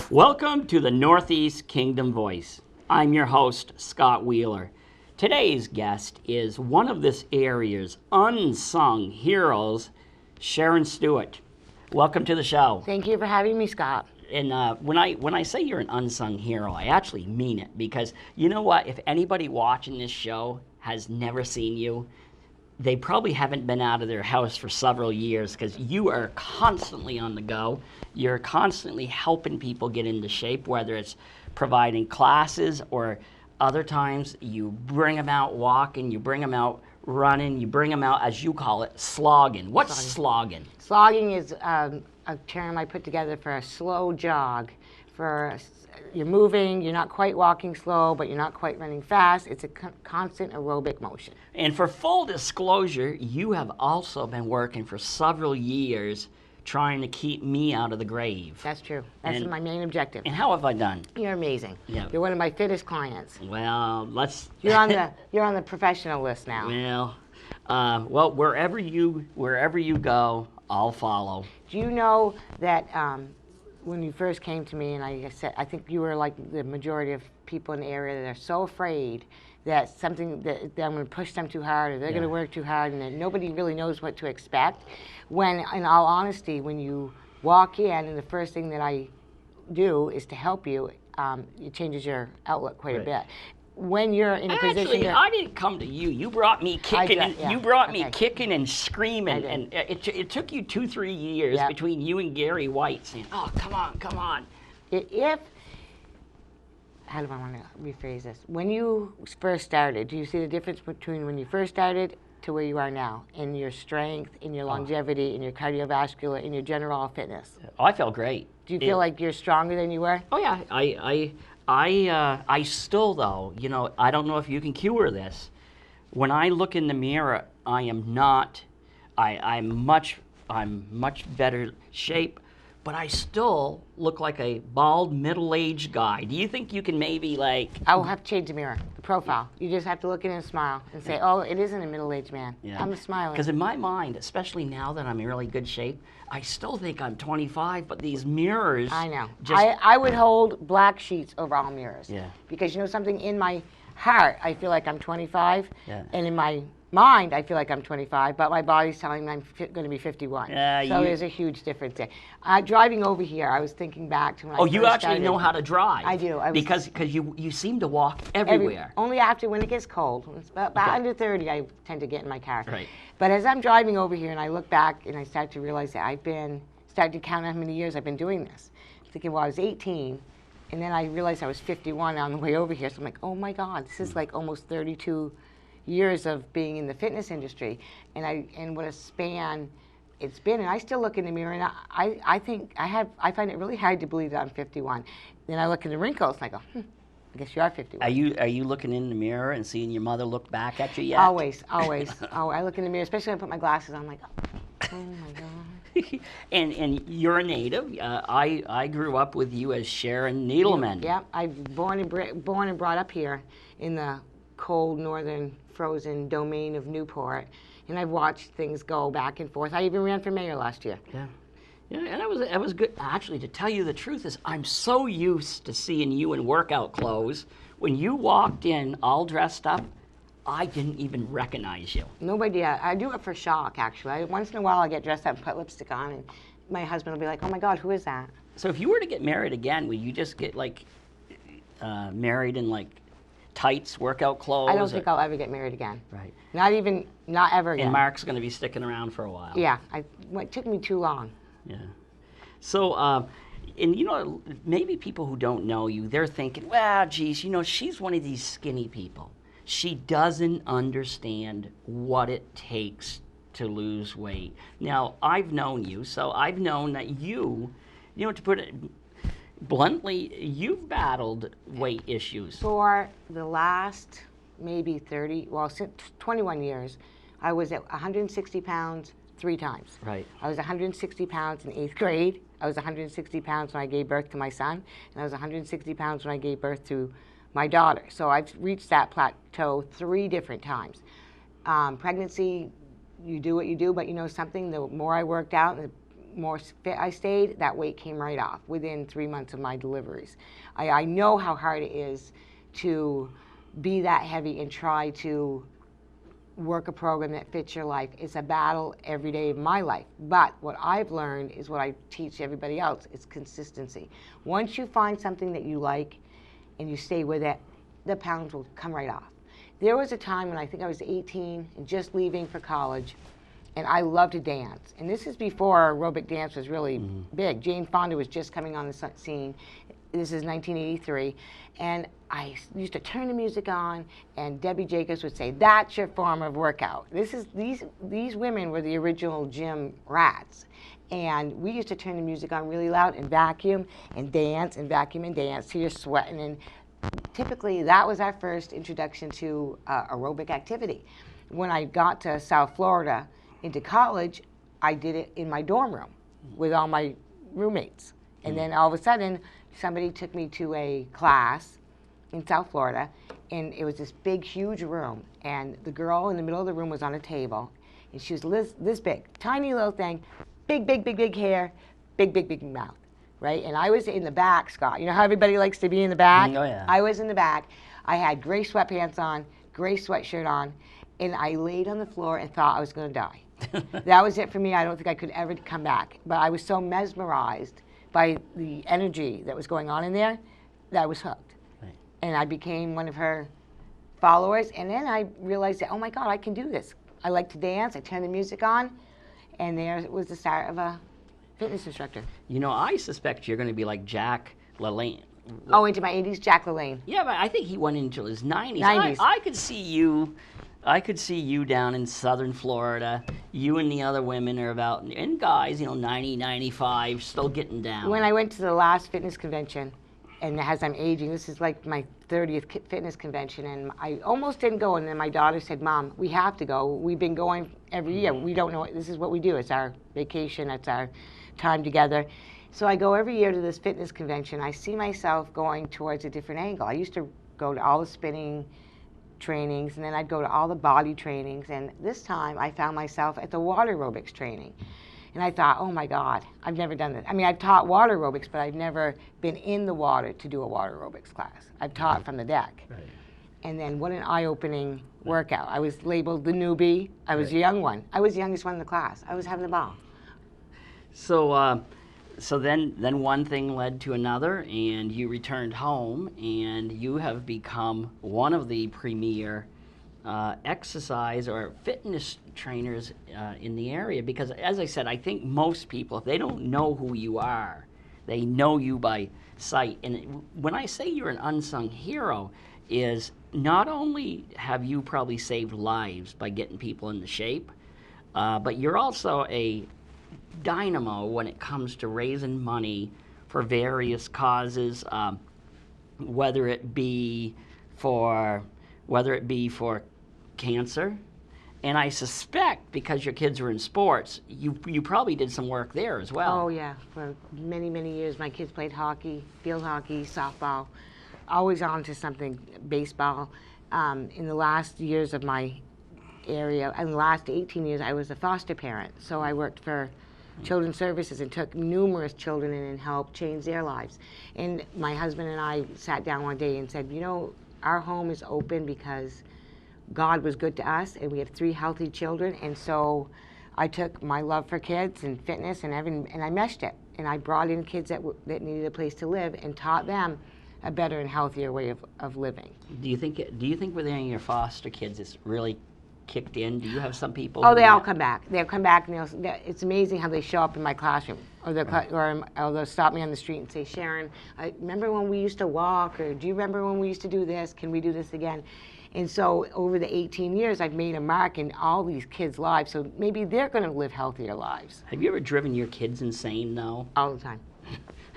Welcome to the Northeast Kingdom Voice. I'm your host, Scott Wheeler. Today's guest is one of this area's unsung heroes, Sharon Stewart. Welcome to the show. Thank you for having me, Scott. And when I say you're an unsung hero, I actually mean it, because you know what? If anybody watching this show has never seen you, they probably haven't been out of their house for several years, because you are constantly on the go. You're constantly helping people get into shape, whether it's providing classes or other times you bring them out walking, you bring them out running, you bring them out, as you call it, slogging. What's slogging? Slogging is a term I put together for a slow jog. You're moving, you're not quite walking slow, but you're not quite running fast. It's a constant aerobic motion. And for full disclosure, you have also been working for several years trying to keep me out of the grave. That's true. That's my main objective. And how have I done? You're amazing. Yeah. You're one of my fittest clients. Well, let's... You're on the professional list now. Well, wherever you go, I'll follow. Do you know that when you first came to me, and I said, I think you were like the majority of people in the area that are so afraid that something that I'm going to push them too hard, or they're going to work too hard, and that nobody really knows what to expect. When, in all honesty, when you walk in, and the first thing that I do is to help you, it changes your outlook quite a bit. When you're in a position, I didn't come to you. You brought me kicking. You brought me kicking and screaming, and it took you 2-3 years between you and Gary White saying, "Oh, come on, come on." How do I want to rephrase this? When you first started, do you see the difference between when you first started to where you are now, in your strength, in your longevity, in your cardiovascular, in your general fitness? Oh, I felt great. Do you feel like you're stronger than you were? Oh yeah, I still, though, you know, I don't know if you can cure this. When I look in the mirror, I am not. I'm much better shape, but I still look like a bald, middle-aged guy. Do you think you can maybe, like... I will have to change the mirror, the profile. You just have to look in and smile and say, oh, it isn't a middle-aged man. Yeah. I'm smiling. Because in my mind, especially now that I'm in really good shape, I still think I'm 25, but these mirrors... I know. I would hold black sheets over all mirrors. Yeah. Because, you know, something in my heart, I feel like I'm 25, and in my mind, I feel like I'm 25, but my body's telling me I'm going to be 51. So there's a huge difference there. Driving over here, I was thinking back to when I first you actually started. know how to drive. I do. Because you seem to walk everywhere. Only after when it gets cold. When it's about under 30, I tend to get in my car. Right. But as I'm driving over here and I look back and I start to realize that started to count how many years I've been doing this. I'm thinking, well, I was 18, and then I realized I was 51 on the way over here. So I'm like, oh my God, this is like almost 32 years of being in the fitness industry, and what a span it's been. And I still look in the mirror, and I find it really hard to believe that I'm 51. Then I look in the wrinkles and I go, I guess you are 51. Are you looking in the mirror and seeing your mother look back at you yet? Always. Oh, I look in the mirror, especially when I put my glasses on. I'm like, oh my God. and you're a native. I grew up with you as Sharon Needleman. Yeah, I'm born and brought up here in the cold northern frozen domain of Newport, and I've watched things go back and forth. I even ran for mayor last year. Yeah, and it was good. Actually, to tell you the truth is, I'm so used to seeing you in workout clothes. When you walked in all dressed up, I didn't even recognize you. Nobody. I do it for shock, actually. Once in a while, I get dressed up and put lipstick on, and my husband will be like, "Oh my God, who is that?" So if you were to get married again, would you just get like married in like tights, workout clothes? I don't think I'll ever get married again. Right. Not ever again. And Mark's going to be sticking around for a while. Yeah. It took me too long. Yeah. So, and you know, maybe people who don't know you, they're thinking, well, geez, you know, she's one of these skinny people. She doesn't understand what it takes to lose weight. Now, I've known you, so I've known that you know, to put it bluntly, you've battled weight issues. For the last maybe 21 years, I was at 160 pounds 3 times. Right. I was 160 pounds in 8th grade. I was 160 pounds when I gave birth to my son, and I was 160 pounds when I gave birth to my daughter. So I've reached that plateau 3 different times. Pregnancy, you do what you do, but you know something, the more I worked out, the more fit I stayed, that weight came right off within 3 months of my deliveries. I know how hard it is to be that heavy and try to work a program that fits your life. It's a battle every day of my life. But what I've learned is what I teach everybody else, it's consistency. Once you find something that you like and you stay with it, the pounds will come right off. There was a time when I think I was 18 and just leaving for college, and I loved to dance. And this is before aerobic dance was really big. Jane Fonda was just coming on the scene. This is 1983. And I used to turn the music on, and Debbie Jacobs would say, "That's your form of workout." These women were the original gym rats. And we used to turn the music on really loud and vacuum and dance and vacuum and dance till you're sweating. And typically that was our first introduction to aerobic activity. When I got to South Florida into college, I did it in my dorm room with all my roommates. And then all of a sudden, somebody took me to a class in South Florida, and it was this big, huge room. And the girl in the middle of the room was on a table, and she was this big, tiny little thing, big hair, big mouth, right? And I was in the back, Scott. You know how everybody likes to be in the back? Oh, yeah. I was in the back. I had gray sweatpants on, gray sweatshirt on, and I laid on the floor and thought I was going to die. That was it for me. I don't think I could ever come back. But I was so mesmerized by the energy that was going on in there that I was hooked. Right. And I became one of her followers. And then I realized that, oh my God, I can do this. I like to dance. I turn the music on. And there was the start of a fitness instructor. You know, I suspect you're going to be like Jack LaLanne. Oh, into my 80s, Jack LaLanne. Yeah, but I think he went into his 90s. 90s. I could see you down in southern Florida. You and the other women are about, and guys, 90, 95, still getting down. When I went to the last fitness convention, and as I'm aging, this is like my 30th fitness convention, and I almost didn't go, and then my daughter said, "Mom, we have to go. We've been going every year. We don't know, this is what we do. It's our vacation. It's our time together." So I go every year to this fitness convention. I see myself going towards a different angle. I used to go to all the spinning trainings, and then I'd go to all the body trainings, and this time I found myself at the water aerobics training. And I thought, oh my God, I've never done this. I mean, I've taught water aerobics, but I've never been in the water to do a water aerobics class. I've taught from the deck. Right. And then what an eye-opening workout. I was labeled the newbie. I was the young one. I was the youngest one in the class. I was having a ball. So then one thing led to another, and you returned home, and you have become one of the premier exercise or fitness trainers in the area. Because, as I said, I think most people, if they don't know who you are, they know you by sight. And when I say you're an unsung hero, is not only have you probably saved lives by getting people into shape, but you're also a dynamo when it comes to raising money for various causes, whether it be for cancer. And I suspect, because your kids were in sports, you probably did some work there as well. Oh yeah, for many, many years. My kids played hockey, field hockey, softball, always on to something, baseball. In the last years of my area, in the last 18 years, I was a foster parent. So I worked for Children's Services and took numerous children in and helped change their lives. And my husband and I sat down one day and said, our home is open because God was good to us, and we have 3 healthy children. And so I took my love for kids and fitness and I meshed it. And I brought in kids that needed a place to live and taught them a better and healthier way of living. Do you think with any of your foster kids it's really kicked in? Do you have some people? Oh, they all come back. They'll come back, and it's amazing how they show up in my classroom, or they'll stop me on the street and say, "Sharon, I remember when we used to walk," or "Do you remember when we used to do this? Can we do this again?" And so over the 18 years, I've made a mark in all these kids' lives, so maybe they're going to live healthier lives. Have you ever driven your kids insane, though? All the time.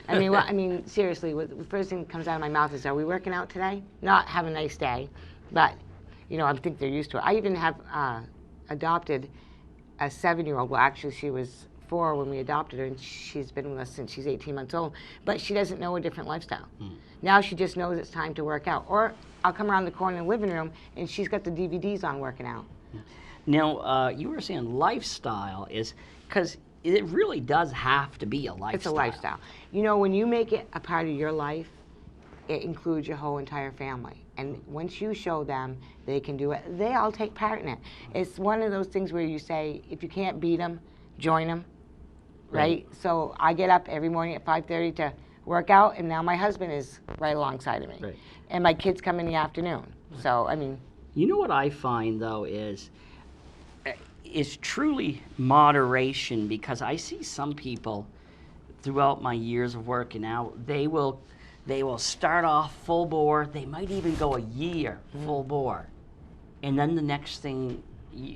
I mean, seriously, the first thing that comes out of my mouth is, "Are we working out today?" Not "Have a nice day," but I think they're used to it. I even have adopted a 7-year-old. Well, actually, she was 4 when we adopted her, and she's been with us since she's 18 months old, but she doesn't know a different lifestyle. Now she just knows it's time to work out. Or I'll come around the corner in the living room, and she's got the DVDs on working out. Now, you were saying lifestyle is, because it really does have to be a lifestyle. It's a lifestyle. You know, when you make it a part of your life, it includes your whole entire family. And once you show them they can do it, they all take part in it. It's one of those things where you say, if you can't beat them, join them, right? So I get up every morning at 5:30 to work out, and now my husband is right alongside of me. Right. And my kids come in the afternoon. So, I mean. You know what I find, though, is truly moderation, because I see some people throughout my years of working out, they will start off full bore. They might even go a year full bore, and then the next thing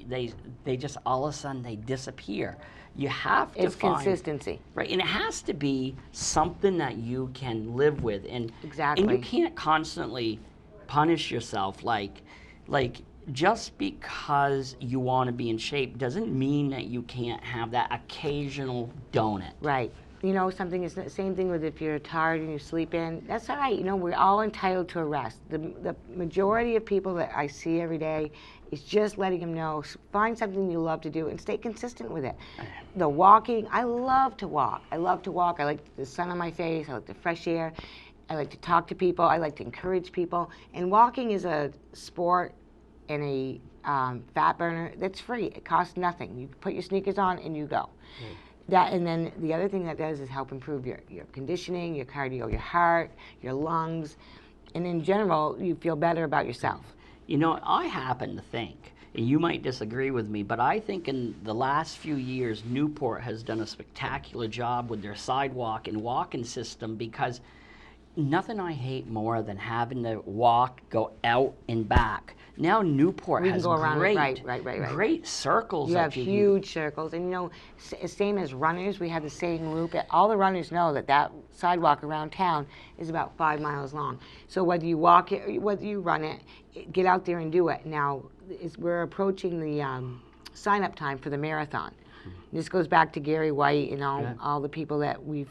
they just all of a sudden they disappear. You have to find consistency, right? And it has to be something that you can live with, and exactly. And you can't constantly punish yourself. Like just because you want to be in shape doesn't mean that you can't have that occasional donut. Right. You know, something is the same thing with if you're tired and you sleep in. That's all right. You know, we're all entitled to a rest. The majority of people that I see every day is just letting them know, find something you love to do and stay consistent with it. The walking, I love to walk. I like the sun on my face. I like the fresh air. I like to talk to people. I like to encourage people. And walking is a sport and a fat burner that's free. It costs nothing. You put your sneakers on and you go. And then the other thing that does is help improve your conditioning, your cardio, your heart, your lungs, and in general, you feel better about yourself. You know, I happen to think, and you might disagree with me, but I think in the last few years, Newport has done a spectacular job with their sidewalk and walking system, because nothing I hate more than having to walk, go out and back. Now Newport has great circles. You have huge circles, and you know, same as runners, we have the same loop. All the runners know that sidewalk around town is about 5 miles long. So whether you walk it, whether you run it, get out there and do it. Now, we're approaching the sign-up time for the marathon. This goes back to Gary White and all the people that we've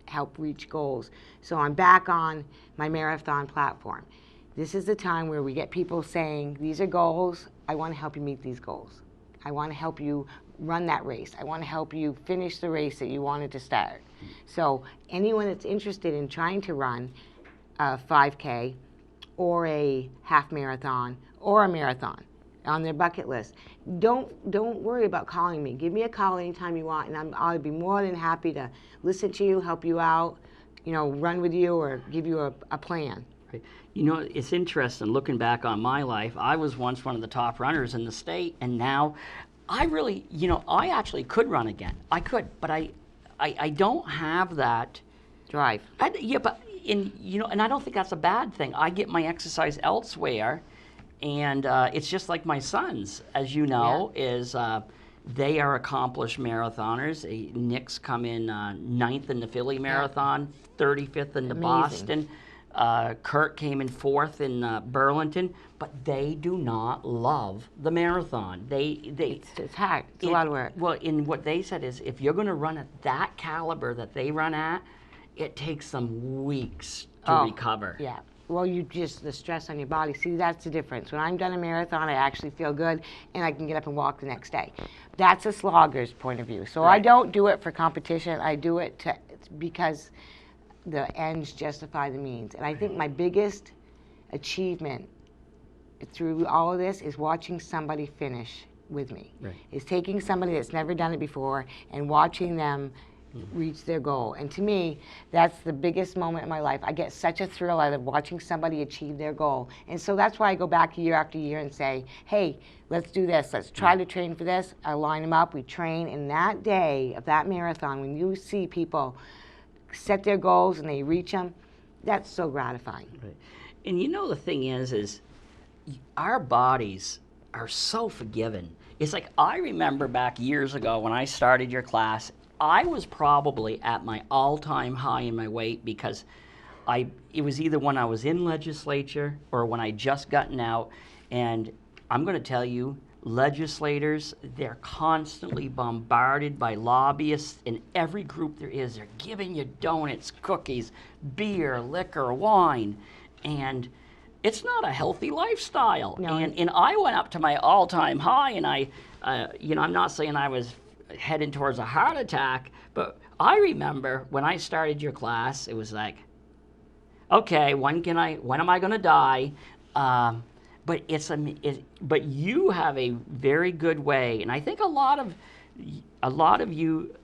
helped reach goals. So I'm back on my marathon platform. This is the time where we get people saying, these are goals, I want to help you meet these goals. I want to help you run that race. I want to help you finish the race that you wanted to start. So anyone that's interested in trying to run a 5K or a half marathon or a marathon on their bucket list, don't worry about calling me. Give me a call anytime you want, and I'll be more than happy to listen to you, help you out, you know, run with you or give you a plan. Right. You know, it's interesting looking back on my life. I was once one of the top runners in the state, and now I really, you know, I actually could run again. I could, but I don't have that drive. But and I don't think that's a bad thing. I get my exercise elsewhere. And it's just like my sons, as you know, they are accomplished marathoners. Nick's come in 9th in the Philly Marathon, 35th in the Boston. Kurt came in 4th in Burlington, but they do not love the marathon. It's hard. It's a lot of work. Well, what they said is, if you're going to run at that caliber that they run at, it takes them weeks to recover. Yeah. Well, the stress on your body. See, that's the difference. When I'm done a marathon, I actually feel good, and I can get up and walk the next day. That's a slogger's point of view. So I don't do it for competition. I do it because the ends justify the means. And I think my biggest achievement through all of this is watching somebody finish with me. Is taking somebody that's never done it before and watching them reach their goal. And to me, that's the biggest moment in my life. I get such a thrill out of watching somebody achieve their goal. And so that's why I go back year after year and say, hey, let's do this. Let's try to train for this. I line them up. We train. And that day of that marathon, when you see people set their goals and they reach them, that's so gratifying. Right. And you know, the thing is our bodies are so forgiving. It's like, I remember back years ago when I started your class, I was probably at my all-time high in my weight, because it was either when I was in legislature or when I just gotten out. And I'm going to tell you, legislators, they're constantly bombarded by lobbyists in every group there is. They're giving you donuts, cookies, beer, liquor, wine, and it's not a healthy lifestyle. No. And I went up to my all-time high, and I'm not saying I was heading towards a heart attack, but I remember when I started your class, it was like, okay, when am I going to die? But but you have a very good way, and I think a lot of you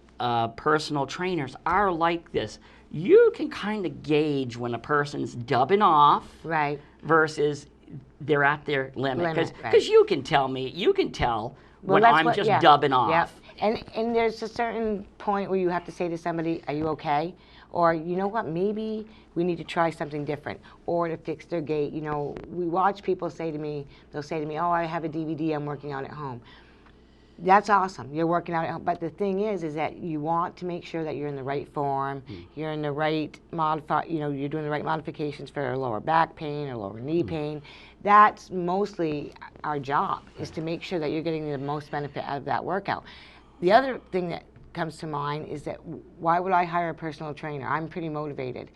personal trainers are like this. You can kind of gauge when a person's dubbing off, Right. versus they're at their limit. Because right. you can tell when that's I'm what- just yeah, dubbing off. Yeah. And there's a certain point where you have to say to somebody, are you okay? Or, you know what, maybe we need to try something different. Or to fix their gait. You know, we watch people say to me, they'll say to me, oh, I have a DVD I'm working on at home. That's awesome. You're working out at home. But the thing is that you want to make sure that you're in the right form, you're in the right you're doing the right modifications for lower back pain or lower knee pain. That's mostly our job, is to make sure that you're getting the most benefit out of that workout. The other thing that comes to mind is that why would I hire a personal trainer? I'm pretty motivated.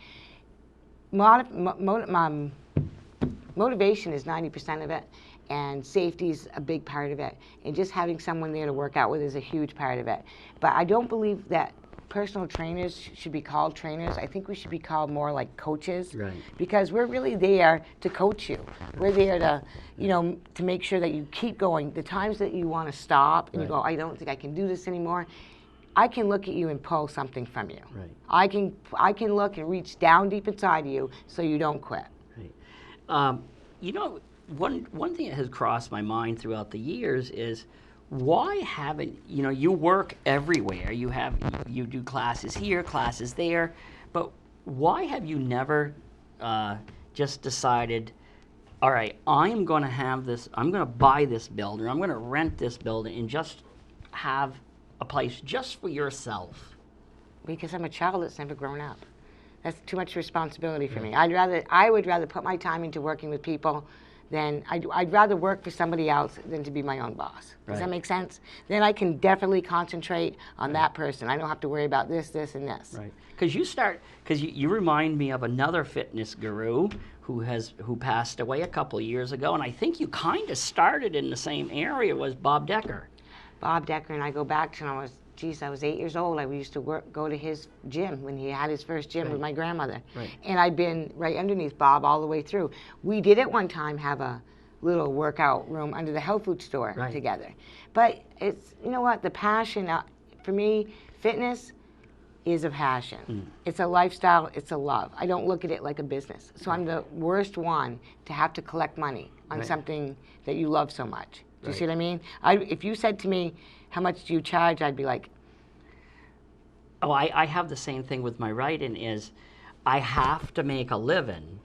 Motivation is 90% of it, and safety is a big part of it. And just having someone there to work out with is a huge part of it. But I don't believe that personal trainers should be called trainers. I think we should be called more like coaches. Right. Because we're really there to coach you. We're there to, to make sure that you keep going. The times that you want to stop and you go, I don't think I can do this anymore, I can look at you and pull something from you. Right. I can look and reach down deep inside of you so you don't quit. Right. One thing that has crossed my mind throughout the years is, why haven't you work everywhere? You do classes here, classes there, but why have you never just decided, all right, I'm going to buy this building, I'm going to rent this building, and just have a place just for yourself? Because I'm a child that's never grown up. That's too much responsibility for me. I would rather put my time into working with people than I'd rather work for somebody else than to be my own boss. Does that make sense? Then I can definitely concentrate on that person. I don't have to worry about this, and this. Right. Because you remind me of another fitness guru who passed away a couple of years ago, and I think you kind of started in the same area, was Bob Decker. Bob Decker, and I go back to when I was 8 years old. I used to go to his gym when he had his first gym with my grandmother. Right. And I'd been right underneath Bob all the way through. We did at one time have a little workout room under the health food store together. But it's, the passion, for me, fitness is a passion. It's a lifestyle, it's a love. I don't look at it like a business. So I'm the worst one to have to collect money on something that you love so much. Do you see what I mean? If you said to me, how much do you charge? I'd be like, oh, I have the same thing with my writing, is I have to make a living,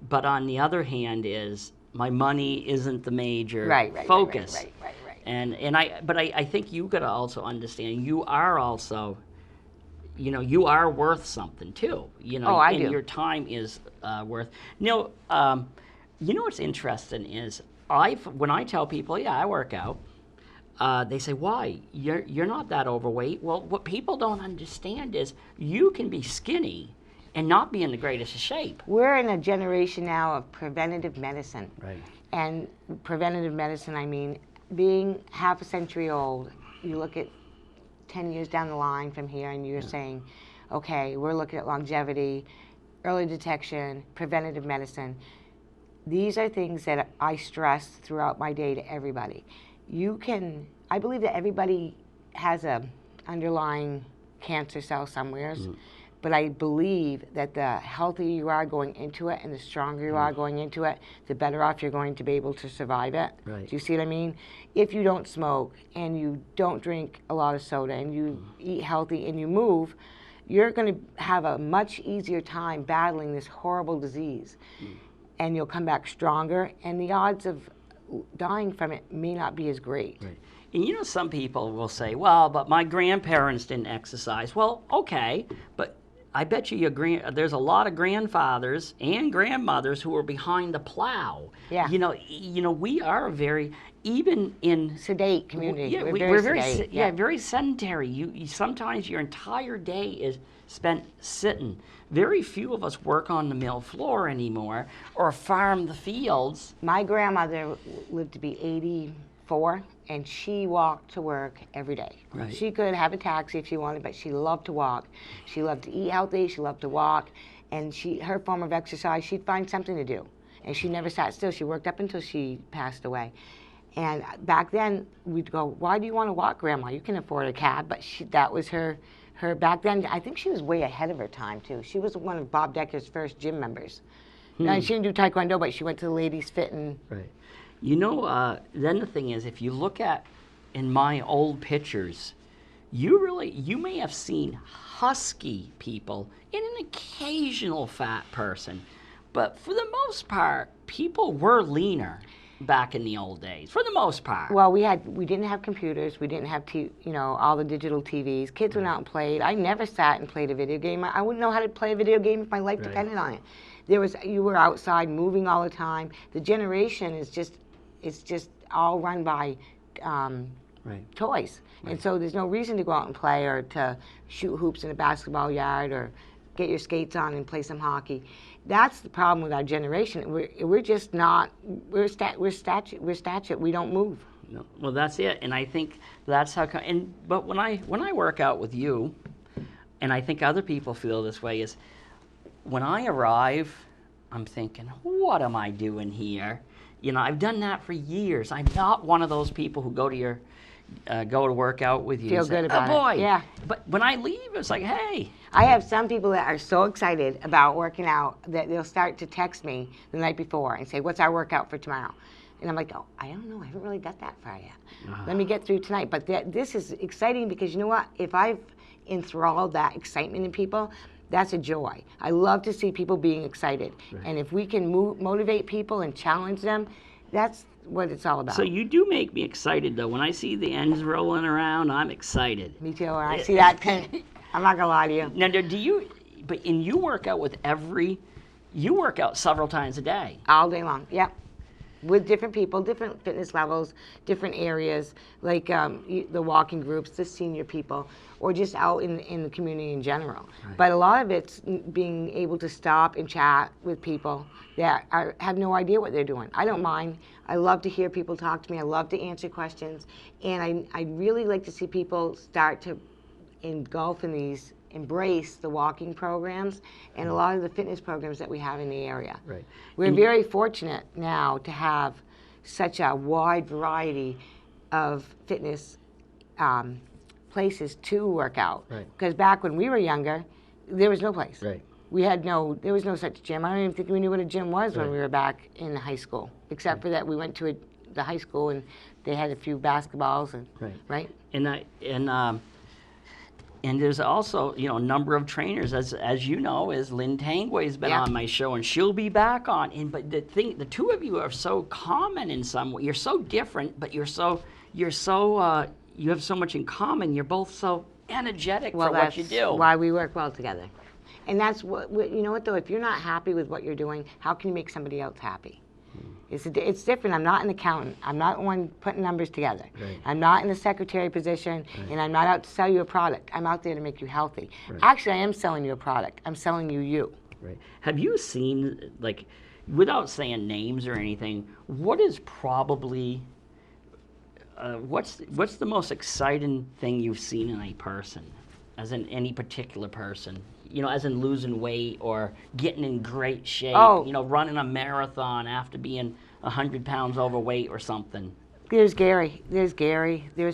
but on the other hand is my money isn't the major focus. Right. And I think you got to also understand, you are also, you are worth something too. I do. Your time is worth. What's interesting is, when I tell people, I work out, they say, why? You're not that overweight. Well, what people don't understand is you can be skinny and not be in the greatest of shape. We're in a generation now of preventative medicine. Right. And preventative medicine, I mean, being half a century old, you look at 10 years down the line from here and you're saying, okay, we're looking at longevity, early detection, preventative medicine. These are things that I stress throughout my day to everybody. I believe that everybody has a underlying cancer cell somewhere, but I believe that the healthier you are going into it and the stronger you are going into it, the better off you're going to be able to survive it. Right. Do you see what I mean? If you don't smoke and you don't drink a lot of soda and you eat healthy and you move, you're going to have a much easier time battling this horrible disease. And you'll come back stronger, and the odds of dying from it may not be as great. Right. And some people will say, well, but my grandparents didn't exercise. Well, okay, but I bet you there's a lot of grandfathers and grandmothers who are behind the plow. Yeah. We are very, even in sedate community. Yeah, we're very sedate. Yeah, very sedentary. You sometimes your entire day is spent sitting. Very few of us work on the mill floor anymore or farm the fields. My grandmother lived to be 84, and she walked to work every day. Right. She could have a taxi if she wanted, but she loved to walk. She loved to eat healthy. She loved to walk, and her form of exercise, she'd find something to do, and she never sat still. She worked up until she passed away. And back then, we'd go, "Why do you want to walk, Grandma? You can afford a cab." But that was her back then. I think she was way ahead of her time, too. She was one of Bob Decker's first gym members. Now, she didn't do Taekwondo, but she went to the ladies' fit and... Right. Then the thing is, if you look at in my old pictures, you may have seen husky people and an occasional fat person. But for the most part, people were leaner back in the old days, for the most part. Well, we didn't have computers. We didn't have all the digital TVs. Kids went out and played. I never sat and played a video game. I wouldn't know how to play a video game if my life depended on it. You were outside moving all the time. The generation is just all run by toys. Right. And so there's no reason to go out and play or to shoot hoops in a basketball yard or get your skates on and play some hockey. That's the problem with our generation. We're just not. We're statute. We don't move. No. Well, that's it. And I think that's how. But when I work out with you, and I think other people feel this way, is when I arrive, I'm thinking, what am I doing here? I've done that for years. I'm not one of those people who go to work out with you. Feel good about it. Oh boy. Yeah. But when I leave, it's like, hey. I have some people that are so excited about working out that they'll start to text me the night before and say, "What's our workout for tomorrow?" And I'm like, "Oh, I don't know. I haven't really got that far yet. Let me get through tonight." But this is exciting because you know what? If I've enthralled that excitement in people, that's a joy. I love to see people being excited. Right. And if we can motivate people and challenge them, that's what it's all about. So you do make me excited, though. When I see the ends rolling around, I'm excited. Me too. When I see that, I'm not going to lie to you. Now, you work out you work out several times a day. All day long, yep. With different people, different fitness levels, different areas, like the walking groups, the senior people, or just out in the community in general. Right. But a lot of it's being able to stop and chat with people that have no idea what they're doing. I don't mind. I love to hear people talk to me. I love to answer questions. And I really like to see people start to embrace the walking programs and a lot of the fitness programs that we have in the area. Right. We're very fortunate now to have such a wide variety of fitness places to work out. Right. Because back when we were younger, there was no place. Right. There was no such gym. I don't even think we knew what a gym was when we were back in high school, except for that we went to the high school and they had a few basketballs and right. And there's also, a number of trainers, as you know, as Lynn Tangway's been on my show, and she'll be back on. But the two of you are so common in some way. You're so different, but you have so much in common. You're both so energetic for what you do. That's why we work well together. And that's you know what though? If you're not happy with what you're doing, how can you make somebody else happy? It's different. I'm not an accountant. I'm not one putting numbers together. Right. I'm not in the secretary position, and I'm not out to sell you a product. I'm out there to make you healthy. Right. Actually, I am selling you a product. I'm selling you. Right. Have you seen, without saying names or anything, what is probably, what's the most exciting thing you've seen in a person, as in any particular person? As in losing weight or getting in great shape, running a marathon after being 100 pounds overweight or something. There's Gary. There's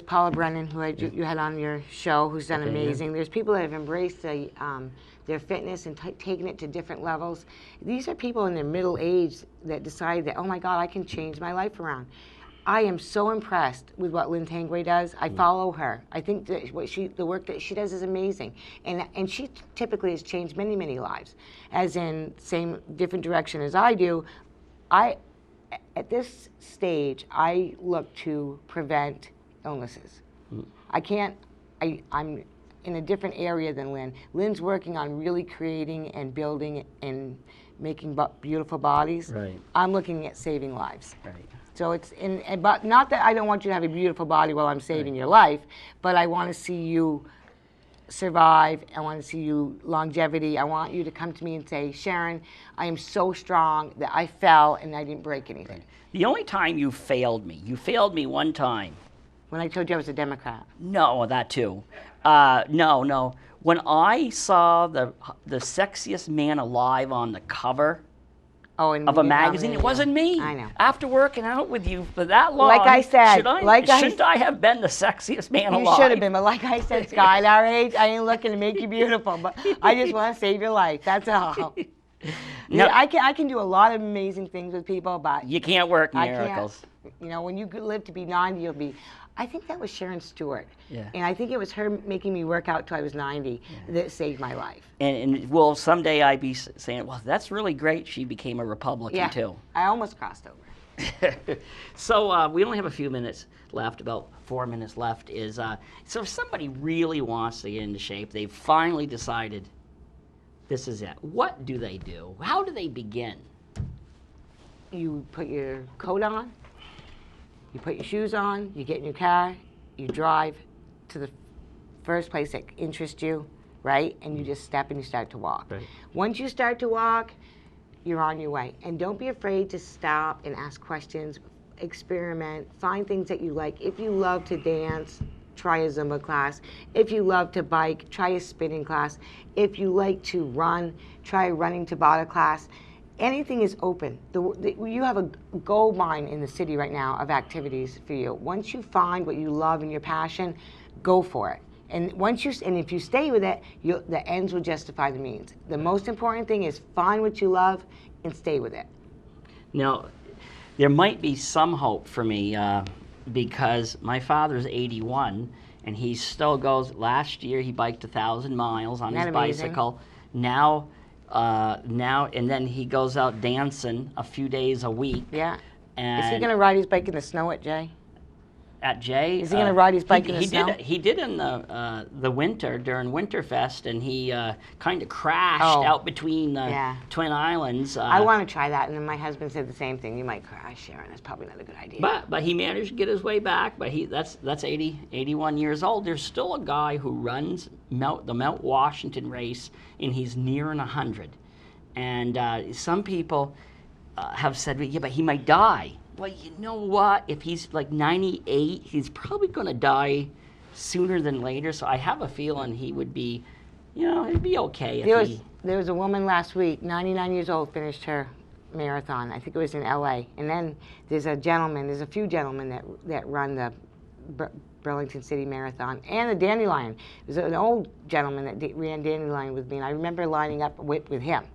Paula Brennan, who you had on your show, who's done amazing. Yeah. There's people that have embraced their fitness and taken it to different levels. These are people in their middle age that decide that, oh my God, I can change my life around. I am so impressed with what Lynn Tangway does. I follow her. I think that the work that she does is amazing, and she typically has changed many, many lives, as in different direction as I do. At this stage, I look to prevent illnesses. I can't. in a different area than Lynn. Lynn's working on really creating and building and making beautiful bodies. Right. I'm looking at saving lives. Right. So it's but not that I don't want you to have a beautiful body while I'm saving your life, but I want to see you survive. I want to see you longevity. I want you to come to me and say, Sharon, I am so strong that I fell and I didn't break anything. Right. The only time you failed me one time. When I told you I was a Democrat. No, that too. No. When I saw the sexiest man alive on the cover of a magazine, it wasn't me. I know. After working out with you for that long, like I said, shouldn't I have been the sexiest man alive? You should have been, but like I said, Scott, at our age, I ain't looking to make you beautiful, but I just want to save your life. That's all. No, I can do a lot of amazing things with people, but you can't work miracles. You know, when you live to be 90, you'll be. I think that was Sharon Stewart. Yeah. And I think it was her making me work out till I was 90 that saved my life. And well, someday I'd be saying, well, that's really great. She became a Republican too. I almost crossed over. So we only have a few minutes left, about 4 minutes left. So if somebody really wants to get into shape, they've finally decided this is it. What do they do? How do they begin? You put your coat on. You put your shoes on, you get in your car, you drive to the first place that interests you, right? And you just step and you start to walk. Right. Once you start to walk, you're on your way. And don't be afraid to stop and ask questions, experiment, find things that you like. If you love to dance, try a Zumba class. If you love to bike, try a spinning class. If you like to run, try a running Tabata class. Anything is open. You have a gold mine in the city right now of activities for you. Once you find what you love and your passion, go for it. And if you stay with it, the ends will justify the means. The most important thing is find what you love and stay with it. Now, there might be some hope for me because my father's 81 and he still goes. Last year he biked 1,000 miles on his bicycle. Now and then he goes out dancing a few days a week. Yeah. And is he going to ride his bike in the snow at Jay? At Jay? Is he going to ride his bike in the snow? He did in the winter during Winterfest, and he kind of crashed out between the Twin Islands. I want to try that, and then my husband said the same thing. You might crash, Sharon. That's probably not a good idea. But he managed to get his way back. But that's 81 years old. There's still a guy who runs the Mount Washington race, and he's nearing 100. And some people have said, yeah, but he might die. Well, you know what? If he's like 98, he's probably going to die sooner than later. So I have a feeling he would be, it'd be okay. There was a woman last week, 99 years old, finished her marathon. I think it was in L.A. And then there's a few gentlemen that run the Burlington City Marathon and the Dandelion. There's an old gentleman that ran Dandelion with me, and I remember lining up with him.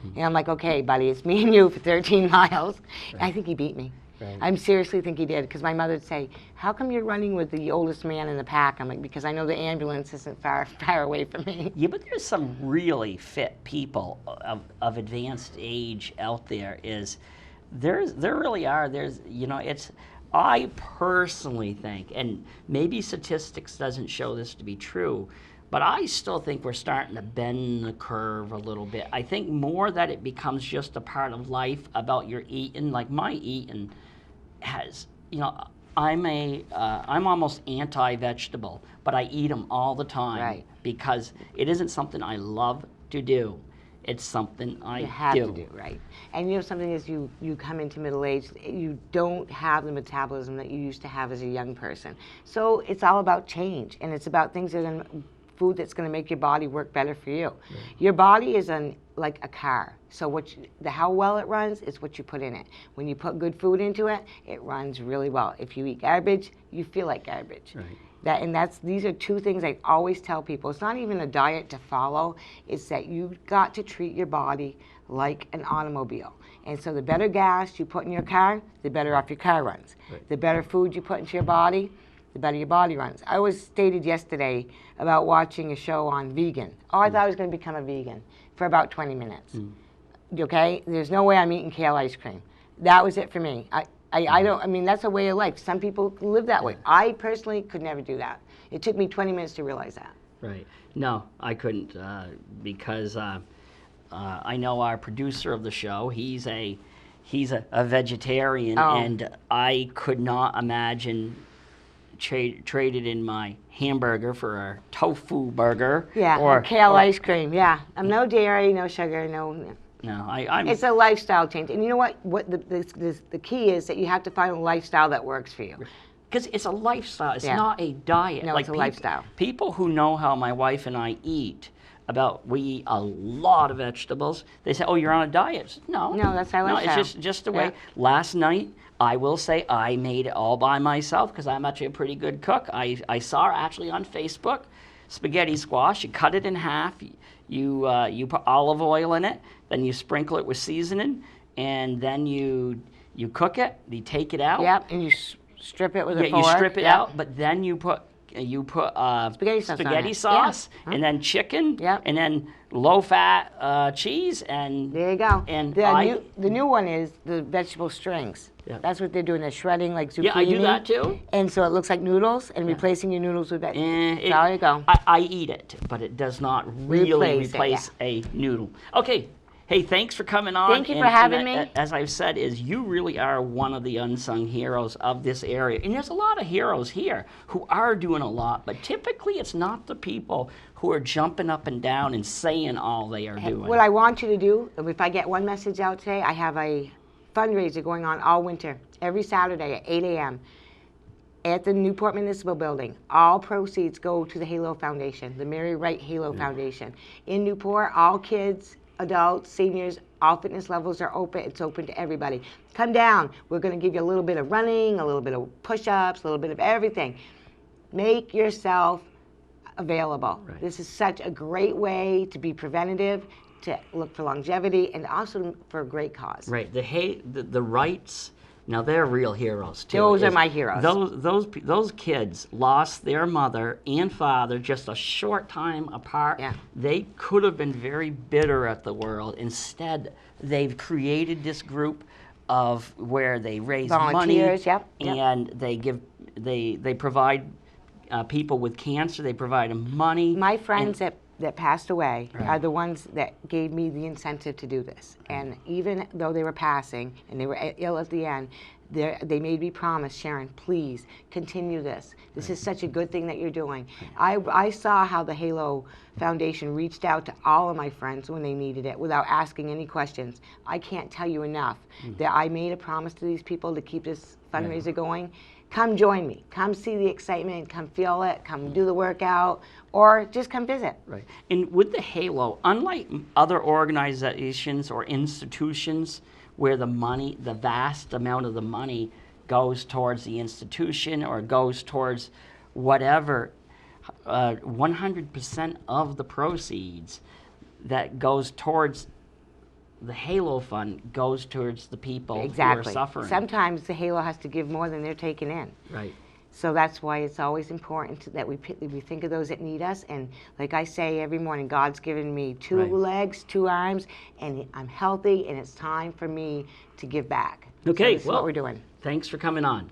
And I'm like, okay, buddy, it's me and you for 13 miles. Right. I think he beat me. Right. I seriously think he did, because my mother would say, how come you're running with the oldest man in the pack? I'm like, because I know the ambulance isn't far away from me. Yeah, but there's some really fit people of advanced age out there. There really are. I personally think, and maybe statistics doesn't show this to be true, but I still think we're starting to bend the curve a little bit. I think more that it becomes just a part of life about your eating. Like my eating has, I'm almost anti-vegetable, but I eat them all the time because it isn't something I love to do. It's something I have to do, right? And something is you come into middle age, you don't have the metabolism that you used to have as a young person. So it's all about change, and it's about things food that's going to make your body work better for you. Right. Your body is like a car. So how well it runs is what you put in it. When you put good food into it, it runs really well. If you eat garbage, you feel like garbage. Right. These are two things I always tell people. It's not even a diet to follow. It's that you've got to treat your body like an automobile. And so the better gas you put in your car, the better off your car runs. Right. The better food you put into your body, the better your body runs. I was stated yesterday about watching a show on vegan. I thought I was going to become a vegan for about 20 minutes. Okay? There's no way I'm eating kale ice cream. That was it for me. That's a way of life. Some people live that way. I personally could never do that. It took me 20 minutes to realize that. Right. No, I couldn't because I know our producer of the show. He's a vegetarian, Oh. and I could not imagine traded in my hamburger for a tofu burger. Yeah, or kale or- ice cream. Yeah, no dairy, no sugar, no. No, I'm. It's a lifestyle change, and you know what? What the key is that you have to find a lifestyle that works for you. Because it's a lifestyle. It's Yeah. not a diet. No, it's a lifestyle. People who know how my wife and I eat, we eat a lot of vegetables. They say, "Oh, you're on a diet." No, No, that's our No, lifestyle. it's just the way. Yeah. Last night, I will say I made it all by myself because I'm actually a pretty good cook. I saw actually on Facebook, spaghetti squash. You cut it in half. You put olive oil in it. Then you sprinkle it with seasoning, and then you cook it. You take it out. Yep, and you strip it with a Yeah, fork. you strip it Yep. out, but then you put Spaghetti sauce on spaghetti it. sauce, Yeah. and then chicken, Yep. and then low-fat cheese, and There you go. And the new one is the vegetable strings. Yeah. That's what they're doing. They're shredding like zucchini. yeah, I do that too. And so it looks like noodles, and replacing your noodles with that. Eh, There you go. I eat it, but it does not really replace a noodle. Okay. Hey, thanks for coming on. Thank you for having me. As I've said, you really are one of the unsung heroes of this area. And there's a lot of heroes here who are doing a lot, but typically it's not the people who are jumping up and down and saying all they are doing. What I want you to do, if I get one message out today, I have a fundraiser going on all winter, every Saturday at 8 a.m. at the Newport Municipal Building. All proceeds go to the Halo Foundation, the Mary Wright Halo Foundation. In Newport, all kids, adults, seniors, all fitness levels are open. It's open to everybody. Come down. We're going to give you a little bit of running, a little bit of push-ups, a little bit of everything. Make yourself available. Right. This is such a great way to be preventative, to look for longevity, and also for a great cause. Right. The rights. Now they're real heroes too. Those are my heroes. Those kids lost their mother and father just a short time apart. Yeah. They could have been very bitter at the world. Instead, they've created this group of where they raise Volunteers, money. yep. And they provide people with cancer. They provide them money. My friends that passed away Right. are the ones that gave me the incentive to do this. And even though they were passing and they were ill at the end, they made me promise, Sharon, please continue this. This is such a good thing that you're doing. I saw how the Halo Foundation reached out to all of my friends when they needed it without asking any questions. I can't tell you enough that I made a promise to these people to keep this fundraiser going. Come join me. Come see the excitement. Come feel it. Come do the workout, or just come visit. Right. And with the Halo, unlike other organizations or institutions where the vast amount of the money goes towards the institution or goes towards whatever, 100% of the proceeds that goes towards the Halo Fund goes towards the people who are suffering. Sometimes the Halo has to give more than they're taking in. Right. So that's why it's always important that we think of those that need us. And like I say every morning, God's given me two Right. legs, two arms, and I'm healthy, and it's time for me to give back. Okay, So this is well, what we're doing. Thanks for coming on.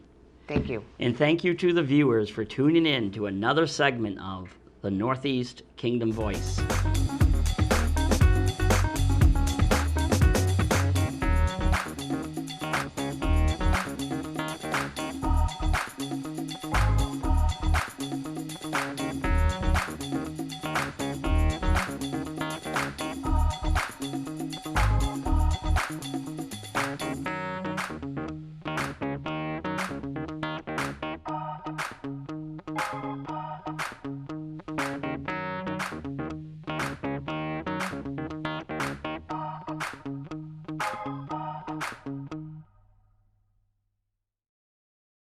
Thank you. And thank you to the viewers for tuning in to another segment of the Northeast Kingdom Voice.